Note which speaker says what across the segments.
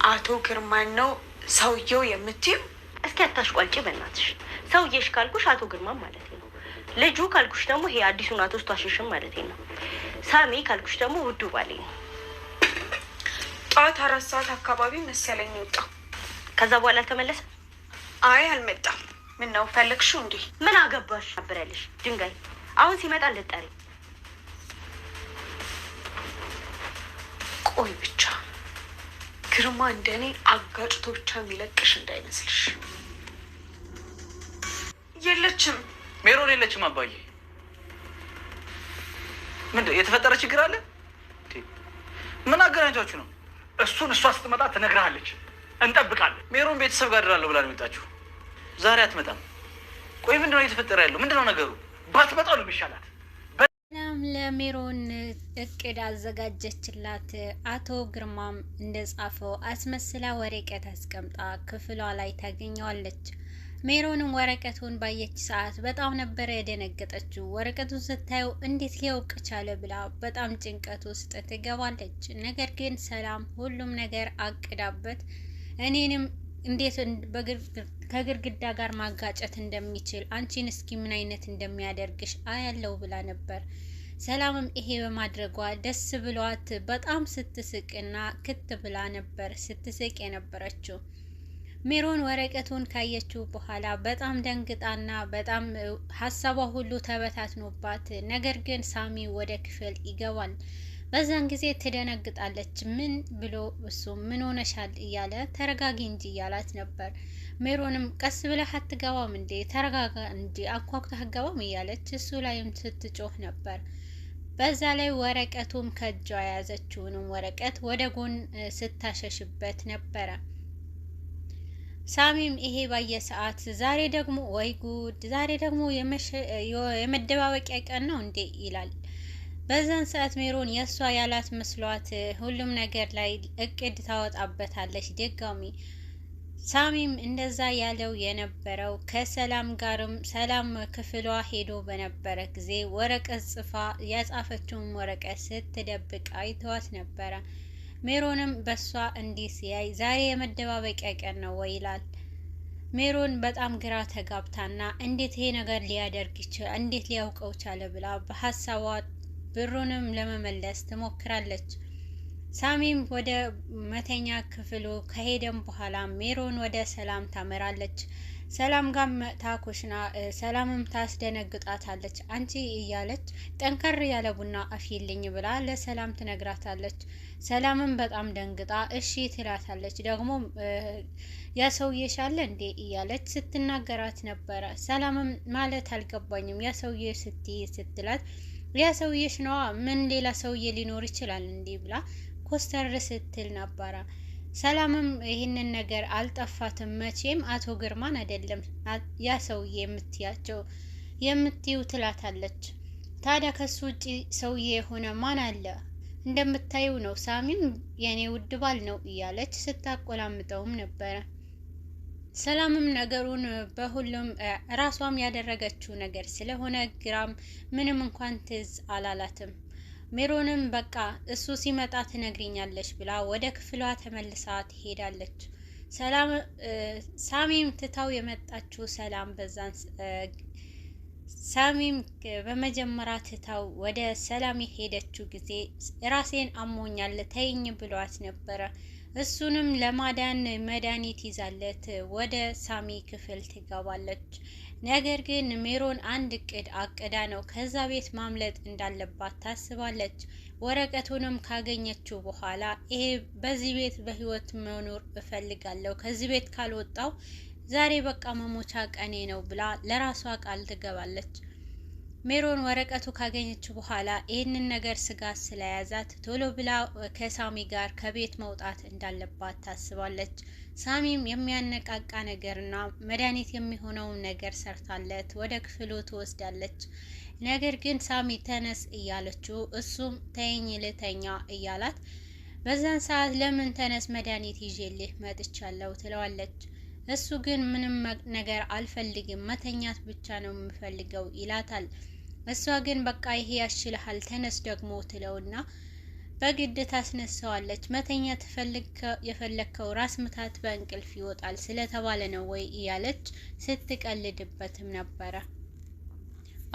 Speaker 1: አቶ ግርማን ነው ሰውየው የምትይው?
Speaker 2: እስኪ አታሽቋልጪ በእናትሽ። ሰውዬሽ ካልኩሽ አቶ ግርማን ማለት ነው። ልጁ ካልኩሽ ደግሞ ይሄ አዲሱን አቶ ስቷሽሽም ማለት ነው። ሳሚ ካልኩሽ ደግሞ ውዱ ባሌ ነው።
Speaker 1: ጠዋት 4 ሰዓት አካባቢ መሰለኝ ወጣ።
Speaker 2: ከዛ በኋላ አልተመለሰም?
Speaker 1: አይ አልመጣም። ምን ነው ፈለግሽው እንዴ?
Speaker 2: ምን አገባሽ አብረልሽ ድንጋይ። አሁን ሲመጣ ልጠሪ።
Speaker 1: ቆይ ብቻ ግርማ እንደኔ አጋጭቶ ብቻ የሚለቅሽ እንዳይመስልሽ። የለችም
Speaker 3: ሜሮን የለችም። አባዬ ምንድን የተፈጠረ ችግር አለ? ምን አገናኛችሁ ነው? እሱን እሷ ስትመጣ ትነግርሃለች። እንጠብቃለን። ሜሮን ቤተሰብ ጋር እድራለሁ ብላ ነው የመጣችሁ። ዛሬ አትመጣም። ቆይ ምንድነው እየተፈጠረ ያለው? ምንድነው ነገሩ? ባትመጣው ነው የሚሻላት።
Speaker 4: ሰላም ለሜሮን እቅድ አዘጋጀችላት። አቶ ግርማም እንደጻፈው አስመስላ ወረቀት አስቀምጣ ክፍሏ ላይ ታገኘዋለች። ሜሮንም ወረቀቱን ባየች ሰዓት በጣም ነበረ የደነገጠችው። ወረቀቱን ስታየው እንዴት ሊያውቅ ቻለ ብላ በጣም ጭንቀት ውስጥ ትገባለች። ነገር ግን ሰላም ሁሉም ነገር አቅዳበት እኔንም እንዴት ከግድግዳ ጋር ማጋጨት እንደሚችል አንቺን እስኪ ምን አይነት እንደሚያደርግሽ አያለው ብላ ነበር። ሰላምም ይሄ በማድረጓ ደስ ብሏት በጣም ስትስቅና ክት ብላ ነበር ስትስቅ የነበረችው። ሜሮን ወረቀቱን ካየችው በኋላ በጣም ደንግጣና በጣም ሀሳቧ ሁሉ ተበታትኖባት፣ ነገር ግን ሳሚ ወደ ክፍል ይገባል። በዛን ጊዜ ትደነግጣለች። ምን ብሎ እሱ ምን ሆነሻል እያለ ተረጋጊ እንጂ እያላት ነበር። ሜሮንም ቀስ ብለህ አትገባም እንዴ? ተረጋጋ እንጂ አንኳኩተህ አትገባም እያለች እሱ ላይም ስትጮህ ነበር። በዛ ላይ ወረቀቱም ከእጇ የያዘችውንም ወረቀት ወደ ጎን ስታሸሽበት ነበረ። ሳሚም ይሄ ባየ ሰዓት ዛሬ ደግሞ ወይ ጉድ፣ ዛሬ ደግሞ የመደባበቂያ ቀን ነው እንዴ ይላል። በዛን ሰዓት ሜሮን የእሷ ያላት መስሏት ሁሉም ነገር ላይ እቅድ ታወጣበታለች ድጋሚ። ሳሚም እንደዛ ያለው የነበረው ከሰላም ጋርም ሰላም ክፍሏ ሄዶ በነበረ ጊዜ ወረቀት ጽፋ ያጻፈችውን ወረቀት ስትደብቅ አይተዋት ነበረ። ሜሮንም በሷ እንዲህ ሲያይ ዛሬ የመደባበቂያ ቀን ነው ወይ ይላል። ሜሮን በጣም ግራ ተጋብታና እንዴት ይሄ ነገር ሊያደርግ ይችላል፣ እንዴት ሊያውቀው ቻለ ብላ በሀሳቧ ብሩንም ለመመለስ ትሞክራለች። ሳሚም ወደ መተኛ ክፍሉ ከሄደም በኋላ ሜሮን ወደ ሰላም ታመራለች። ሰላም ጋር መጥታ ኩሽና ሰላምም ታስደነግጣታለች። አንቺ እያለች ጠንከር ያለ ቡና አፍይልኝ ብላ ለሰላም ትነግራታለች። ሰላምም በጣም ደንግጣ እሺ ትላታለች። ደግሞ ያ ሰውዬሽ አለ እንዴ እያለች ስትናገራት ነበረ። ሰላምም ማለት አልገባኝም ያ ሰውዬ ስትላት ያ ሰውዬሽ ነዋ፣ ምን ሌላ ሰውዬ ሊኖር ይችላል እንዴ ብላ ኮስተር ስትል ነበረ። ሰላምም ይህንን ነገር አልጠፋትም መቼም አቶ ግርማን አይደለም ያ ሰውዬ የምትዩ ትላታለች። ታዲያ ከሱ ውጪ ሰውዬ የሆነ ማን አለ? እንደምታዩ ነው ሳሚም የኔ ውድ ባል ነው እያለች ስታቆላምጠውም ነበረ። ሰላምም ነገሩን በሁሉም ራሷም ያደረገችው ነገር ስለሆነ ግራም ምንም እንኳን ትዝ አላላትም። ሜሮንም በቃ እሱ ሲመጣ ትነግሪኛለሽ ብላ ወደ ክፍሏ ተመልሳ ትሄዳለች። ሳሚም ትታው የመጣችው ሰላም በዛን ሳሚም በመጀመሪያ ትታው ወደ ሰላም የሄደችው ጊዜ ራሴን አሞኛል ተይኝ ብሏት ነበረ። እሱንም ለማዳን መድኃኒት ይዛለት ወደ ሳሚ ክፍል ትገባለች። ነገር ግን ሜሮን አንድ እቅድ አቅዳ ነው ከዛ ቤት ማምለጥ እንዳለባት ታስባለች። ወረቀቱንም ካገኘችው በኋላ ይሄ በዚህ ቤት በህይወት መኖር እፈልጋለሁ፣ ከዚህ ቤት ካልወጣው ዛሬ በቃ መሞቻ ቀኔ ነው ብላ ለራሷ ቃል ትገባለች። ሜሮን ወረቀቱ ካገኘችው በኋላ ይህንን ነገር ስጋት ስለያዛት ቶሎ ብላ ከሳሚ ጋር ከቤት መውጣት እንዳለባት ታስባለች። ሳሚም የሚያነቃቃ ነገርና መድኃኒት የሚሆነውን ነገር ሰርታለት ወደ ክፍሉ ትወስዳለች። ነገር ግን ሳሚ ተነስ እያለችው እሱም ተይኝ ልተኛ እያላት በዛን ሰዓት ለምን ተነስ መድኃኒት ይዤልህ መጥቻለሁ ትለዋለች። እሱ ግን ምንም ነገር አልፈልግም መተኛት ብቻ ነው የምፈልገው ይላታል። እሷ ግን በቃ ይሄ ያሽልሃል ተነስ ደግሞ ትለውና በግድ ታስነሳዋለች። መተኛ የፈለከው ራስ ምታት በእንቅልፍ ይወጣል ስለተባለ ነው ወይ እያለች ስትቀልድበትም ነበረ።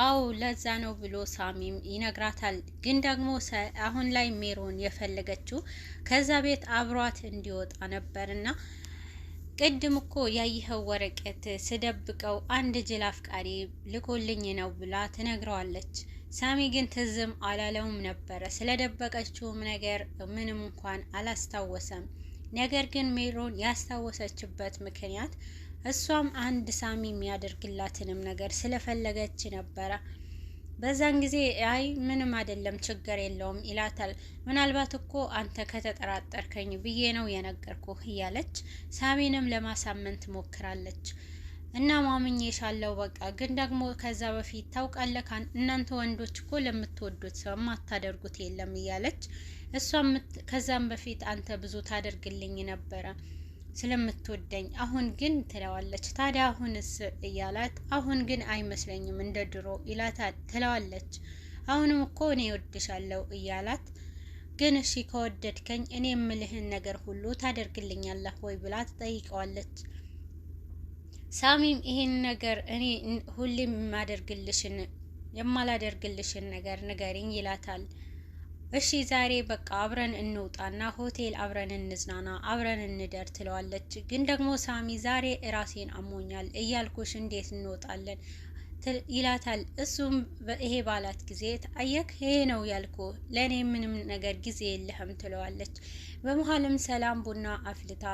Speaker 4: አው ለዛ ነው ብሎ ሳሚም ይነግራታል። ግን ደግሞ አሁን ላይ ሜሮን የፈለገችው ከዛ ቤት አብሯት እንዲወጣ ነበርና ቅድም እኮ ያየኸው ወረቀት ስደብቀው አንድ ጅል አፍቃሪ ልኮልኝ ነው ብላ ትነግረዋለች። ሳሚ ግን ትዝም አላለውም ነበረ። ስለደበቀችውም ነገር ምንም እንኳን አላስታወሰም። ነገር ግን ሜሮን ያስታወሰችበት ምክንያት እሷም አንድ ሳሚ የሚያደርግላትንም ነገር ስለፈለገች ነበረ። በዛን ጊዜ አይ ምንም አይደለም ችግር የለውም ይላታል። ምናልባት እኮ አንተ ከተጠራጠርከኝ ብዬ ነው የነገርኩህ እያለች ሳሚንም ለማሳመን ትሞክራለች። እና ማምኜሻለሁ በቃ ግን ደግሞ ከዛ በፊት ታውቃለህ እናንተ ወንዶች እኮ ለምትወዱት ሰው ማታደርጉት የለም እያለች እሷም ከዛም በፊት አንተ ብዙ ታደርግልኝ ነበረ ስለምትወደኝ አሁን ግን ትለዋለች። ታዲያ አሁንስ እያላት አሁን ግን አይመስለኝም እንደ ድሮ ይላታል ትለዋለች። አሁንም እኮ እኔ እወድሻለሁ እያላት ግን እሺ ከወደድከኝ እኔ የምልህን ነገር ሁሉ ታደርግልኛለህ ወይ ብላ ትጠይቀዋለች። ሳሚም ይሄን ነገር እኔ ሁሌም የማላደርግልሽን ነገር ንገሪኝ ይላታል። እሺ ዛሬ በቃ አብረን እንውጣና ሆቴል አብረን እንዝናና አብረን እንደር ትለዋለች። ግን ደግሞ ሳሚ ዛሬ ራሴን አሞኛል እያልኩሽ እንዴት እንወጣለን ይላታል። እሱም ይሄ ባላት ጊዜ አየክ ይሄ ነው ያልኩ ለኔ ምንም ነገር ጊዜ የለህም ትለዋለች። በመሀልም ሰላም ቡና አፍልታ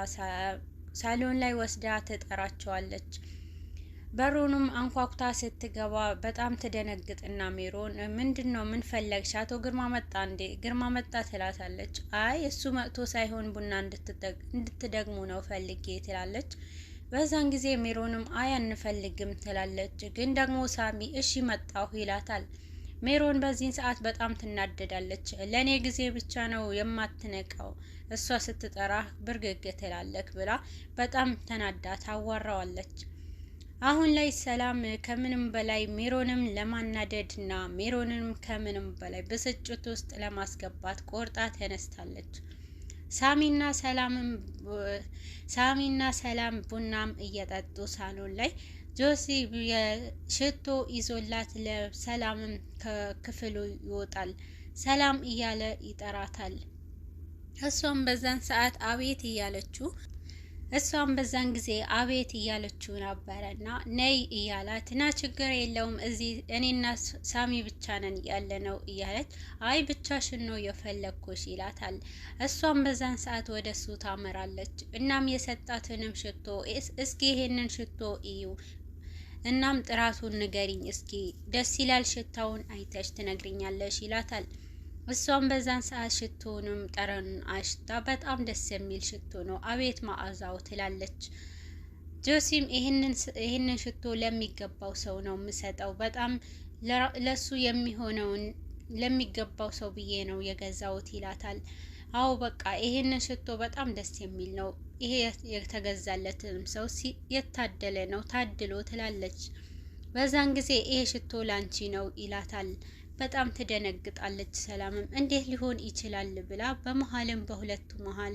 Speaker 4: ሳሎን ላይ ወስዳ ትጠራቸዋለች። በሩንም አንኳኩታ ስትገባ በጣም ትደነግጥና ሜሮን ምንድነው ምን ፈለግሽ? አቶ ግርማ መጣ እንዴ? ግርማ መጣ ትላታለች። አይ እሱ መጥቶ ሳይሆን ቡና እንድትደግሙ ነው ፈልጌ ትላለች። በዛን ጊዜ ሜሮንም አይ አንፈልግም ትላለች። ግን ደግሞ ሳሚ እሺ መጣሁ ይላታል። ሜሮን በዚህን ሰዓት በጣም ትናደዳለች። ለኔ ጊዜ ብቻ ነው የማትነቀው እሷ ስትጠራ ብርግግ ትላለክ ብላ በጣም ተናዳ ታዋራዋለች። አሁን ላይ ሰላም ከምንም በላይ ሜሮንም ለማናደድና ሜሮንም ከምንም በላይ ብስጭት ውስጥ ለማስገባት ቆርጣ ተነስታለች። ሳሚና ሰላም ቡናም እየጠጡ ሳሎን ላይ ጆሲ የሽቶ ይዞላት ለሰላምም ከክፍሉ ይወጣል። ሰላም እያለ ይጠራታል። እሷም በዛን ጊዜ አቤት እያለችው ነበረና ነይ እያላት ና ችግር የለውም እዚህ እኔና ሳሚ ብቻ ነን ያለነው እያለች አይ ብቻሽን ነው የፈለግኩሽ ይላታል። እሷም በዛን ሰዓት ወደ እሱ ታመራለች። እናም የሰጣትንም ሽቶ እስኪ ይሄንን ሽቶ እዩ እናም ጥራቱን ንገሪኝ እስኪ ደስ ይላል ሽታውን አይተሽ ትነግሪኛለሽ ይላታል። እሷም በዛን ሰዓት ሽቶንም ጠረኑን አሽታ በጣም ደስ የሚል ሽቶ ነው አቤት መዓዛው ትላለች። ጆሲም ይህንን ሽቶ ለሚገባው ሰው ነው የምሰጠው በጣም ለሱ የሚሆነውን ለሚገባው ሰው ብዬ ነው የገዛውት ይላታል። አዎ በቃ ይህንን ሽቶ በጣም ደስ የሚል ነው ይሄ የተገዛለትም ሰው የታደለ ነው ታድሎ ትላለች። በዛን ጊዜ ይሄ ሽቶ ላንቺ ነው ይላታል። በጣም ትደነግጣለች። ሰላምም እንዴት ሊሆን ይችላል ብላ በመሀልም በሁለቱ መሀል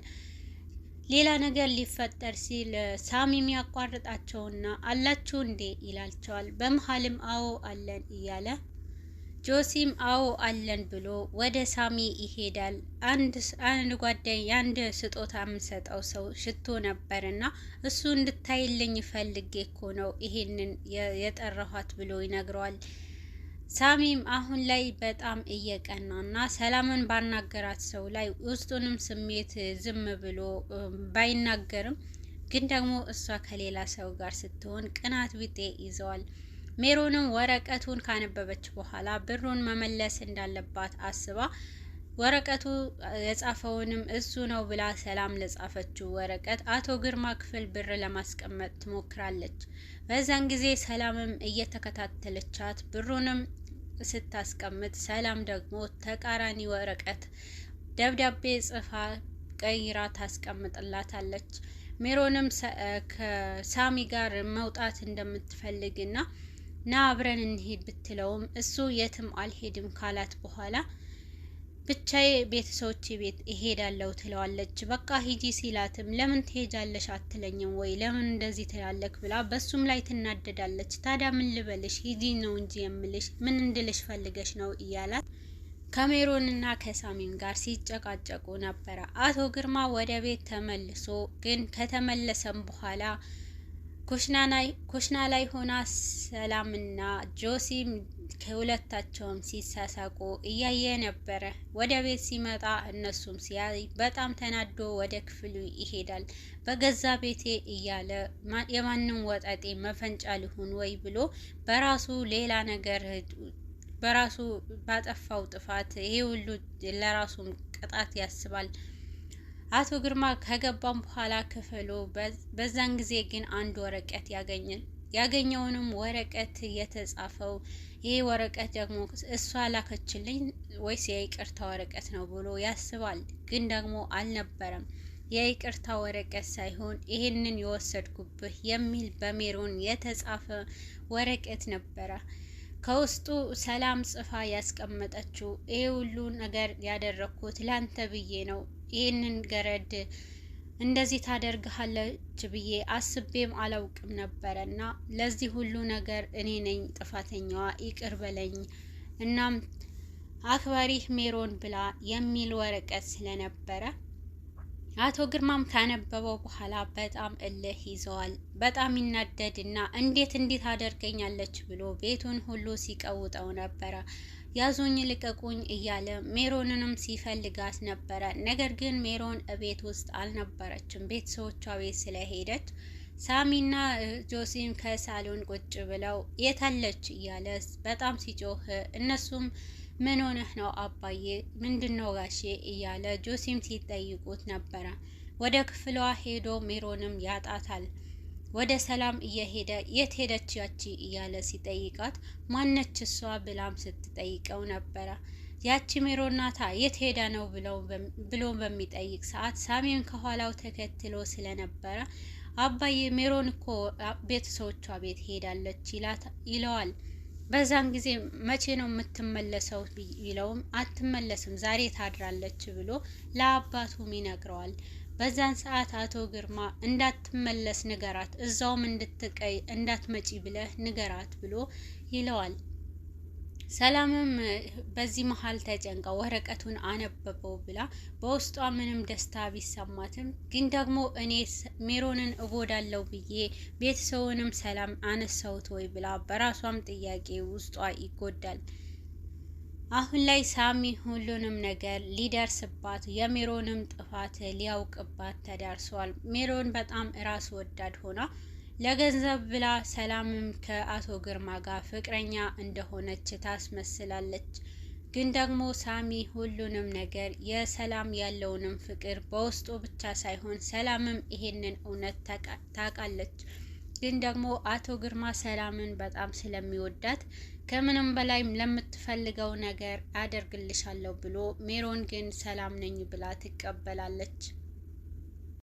Speaker 4: ሌላ ነገር ሊፈጠር ሲል ሳሚም ያቋርጣቸውና አላችሁ እንዴ ይላቸዋል። በመሀልም አዎ አለን እያለ ጆሲም አዎ አለን ብሎ ወደ ሳሚ ይሄዳል። አንድ ጓደኛ የአንድ ስጦታ የምሰጠው ሰው ሽቶ ነበርና እሱ እንድታይልኝ ፈልጌ እኮ ነው ይሄንን የጠራኋት ብሎ ይነግረዋል። ሳሚም አሁን ላይ በጣም እየቀናና ሰላምን ባናገራት ሰው ላይ ውስጡንም ስሜት ዝም ብሎ ባይናገርም ግን ደግሞ እሷ ከሌላ ሰው ጋር ስትሆን ቅናት ቢጤ ይዘዋል። ሜሮንም ወረቀቱን ካነበበች በኋላ ብሩን መመለስ እንዳለባት አስባ ወረቀቱ የጻፈውንም እሱ ነው ብላ ሰላም ለጻፈችው ወረቀት አቶ ግርማ ክፍል ብር ለማስቀመጥ ትሞክራለች። በዛን ጊዜ ሰላምም እየተከታተለቻት ብሩንም ስታስቀምጥ ሰላም ደግሞ ተቃራኒ ወረቀት ደብዳቤ ጽፋ ቀይራ ታስቀምጥላታለች። ሜሮንም ከሳሚ ጋር መውጣት እንደምትፈልግና ና አብረን እንሄድ ብትለውም እሱ የትም አልሄድም ካላት በኋላ ብቻዬ ቤተሰቦቼ ቤት እሄዳለሁ ትለዋለች። በቃ ሂጂ ሲላትም ለምን ትሄጃለሽ አትለኝም ወይ ለምን እንደዚህ ትላለክ ብላ በሱም ላይ ትናደዳለች። ታዲያ ምን ልበልሽ ሂጂ ነው እንጂ የምልሽ ምን እንድልሽ ፈልገሽ ነው እያላት ከሜሮንና ከሳሚም ጋር ሲጨቃጨቁ ነበረ። አቶ ግርማ ወደ ቤት ተመልሶ ግን ከተመለሰም በኋላ ኩሽና ላይ ሆና ሰላምና ጆሲም ከሁለታቸውም ሲሳሳቁ እያየ ነበረ። ወደ ቤት ሲመጣ እነሱም ሲያይ በጣም ተናዶ ወደ ክፍሉ ይሄዳል። በገዛ ቤቴ እያለ የማንም ወጠጤ መፈንጫ ሊሆን ወይ ብሎ በራሱ ሌላ ነገር በራሱ ባጠፋው ጥፋት ይሄ ሁሉ ለራሱም ቅጣት ያስባል። አቶ ግርማ ከገባም በኋላ ክፍሉ በዛን ጊዜ ግን አንድ ወረቀት ያገኘውንም ወረቀት የተጻፈው ይሄ ወረቀት ደግሞ እሷ ላከችልኝ ወይስ የይቅርታ ወረቀት ነው ብሎ ያስባል። ግን ደግሞ አልነበረም። የይቅርታ ወረቀት ሳይሆን ይሄንን የወሰድኩብህ የሚል በሜሮን የተጻፈ ወረቀት ነበረ። ከውስጡ ሰላም ጽፋ ያስቀመጠችው ይሄ ሁሉ ነገር ያደረኩት ላንተ ብዬ ነው። ይህንን ገረድ እንደዚህ ታደርግሃለች ብዬ አስቤም አላውቅም ነበረና ለዚህ ሁሉ ነገር እኔ ነኝ ጥፋተኛዋ፣ ይቅር በለኝ። እናም አክባሪህ ሜሮን ብላ የሚል ወረቀት ስለነበረ አቶ ግርማም ካነበበው በኋላ በጣም እልህ ይዘዋል። በጣም ይናደድና እንዴት አደርገኛለች ብሎ ቤቱን ሁሉ ሲቀውጠው ነበረ። ያዙኝ ልቀቁኝ እያለ ሜሮንንም ሲፈልጋት ነበረ። ነገር ግን ሜሮን ቤት ውስጥ አልነበረችም፣ ቤተሰቦቿ ቤት ስለሄደች ሳሚና ጆሲም ከሳሎን ቁጭ ብለው የታለች እያለ በጣም ሲጮህ እነሱም ምን ሆነህ ነው አባዬ ምንድነው ጋሼ እያለ ጆሲም ሲጠይቁት ነበረ። ወደ ክፍሏ ሄዶ ሜሮንም ያጣታል። ወደ ሰላም እየሄደ የት ሄደች ያቺ እያለ ሲጠይቃት ማነች እሷ ብላም ስትጠይቀው ነበረ። ያቺ ሜሮን ናታ የት ሄዳ ነው ብሎ በሚጠይቅ ሰዓት ሳሚን ከኋላው ተከትሎ ስለነበረ አባዬ ሜሮን እኮ ቤተሰቦቿ ቤት ሄዳለች ይለዋል። በዛን ጊዜ መቼ ነው የምትመለሰው ቢለውም አትመለስም ዛሬ ታድራለች ብሎ ለአባቱም ይነግረዋል። በዛን ሰዓት አቶ ግርማ እንዳትመለስ ንገራት፣ እዛውም እንድትቀይ እንዳትመጪ ብለህ ንገራት ብሎ ይለዋል። ሰላምም በዚህ መሀል ተጨንቃ ወረቀቱን አነበበው ብላ በውስጧ ምንም ደስታ ቢሰማትም ግን ደግሞ እኔ ሜሮንን እጎዳለው ብዬ ቤተሰቡንም ሰላም አነሳውት ወይ ብላ በራሷም ጥያቄ ውስጧ ይጎዳል። አሁን ላይ ሳሚ ሁሉንም ነገር ሊደርስባት የሜሮንም ጥፋት ሊያውቅባት ተዳርሷል። ሜሮን በጣም ራስ ወዳድ ሆና ለገንዘብ ብላ ሰላምም ከአቶ ግርማ ጋር ፍቅረኛ እንደሆነች ታስመስላለች። ግን ደግሞ ሳሚ ሁሉንም ነገር የሰላም ያለውንም ፍቅር በውስጡ ብቻ ሳይሆን ሰላምም ይሄንን እውነት ታውቃለች። ግን ደግሞ አቶ ግርማ ሰላምን በጣም ስለሚወዳት ከምንም በላይ ለምትፈልገው ነገር አደርግልሻለሁ ብሎ ሜሮን ግን ሰላም ነኝ ብላ ትቀበላለች።